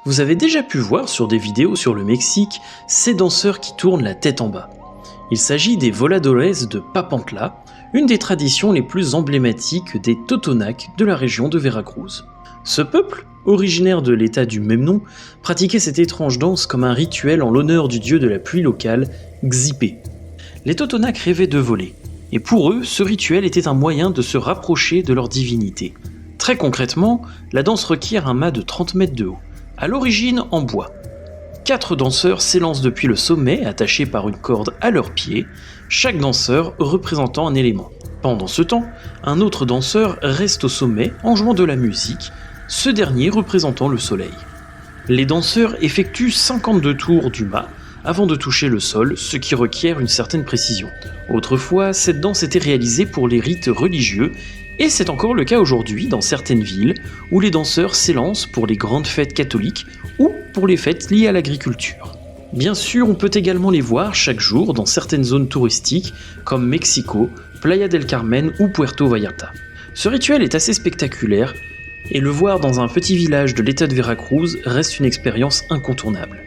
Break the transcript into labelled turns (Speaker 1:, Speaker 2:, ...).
Speaker 1: Vous avez déjà pu voir sur des vidéos sur le Mexique ces danseurs qui tournent la tête en bas. Il s'agit des voladores de Papantla, une des traditions les plus emblématiques des Totonacs de la région de Veracruz. Ce peuple, originaire de l'état du même nom, pratiquait cette étrange danse comme un rituel en l'honneur du dieu de la pluie locale, Xipé. Les Totonacs rêvaient de voler, et pour eux, ce rituel était un moyen de se rapprocher de leur divinité. Très concrètement, la danse requiert un mât de 30 mètres de haut, à l'origine en bois. 4 danseurs s'élancent depuis le sommet, attachés par une corde à leurs pieds, chaque danseur représentant un élément. Pendant ce temps, un autre danseur reste au sommet en jouant de la musique, ce dernier représentant le soleil. Les danseurs effectuent 52 tours du mât avant de toucher le sol, ce qui requiert une certaine précision. Autrefois, cette danse était réalisée pour les rites religieux, et c'est encore le cas aujourd'hui dans certaines villes où les danseurs s'élancent pour les grandes fêtes catholiques ou pour les fêtes liées à l'agriculture. Bien sûr, on peut également les voir chaque jour dans certaines zones touristiques comme Mexico, Playa del Carmen ou Puerto Vallarta. Ce rituel est assez spectaculaire et le voir dans un petit village de l'état de Veracruz reste une expérience incontournable.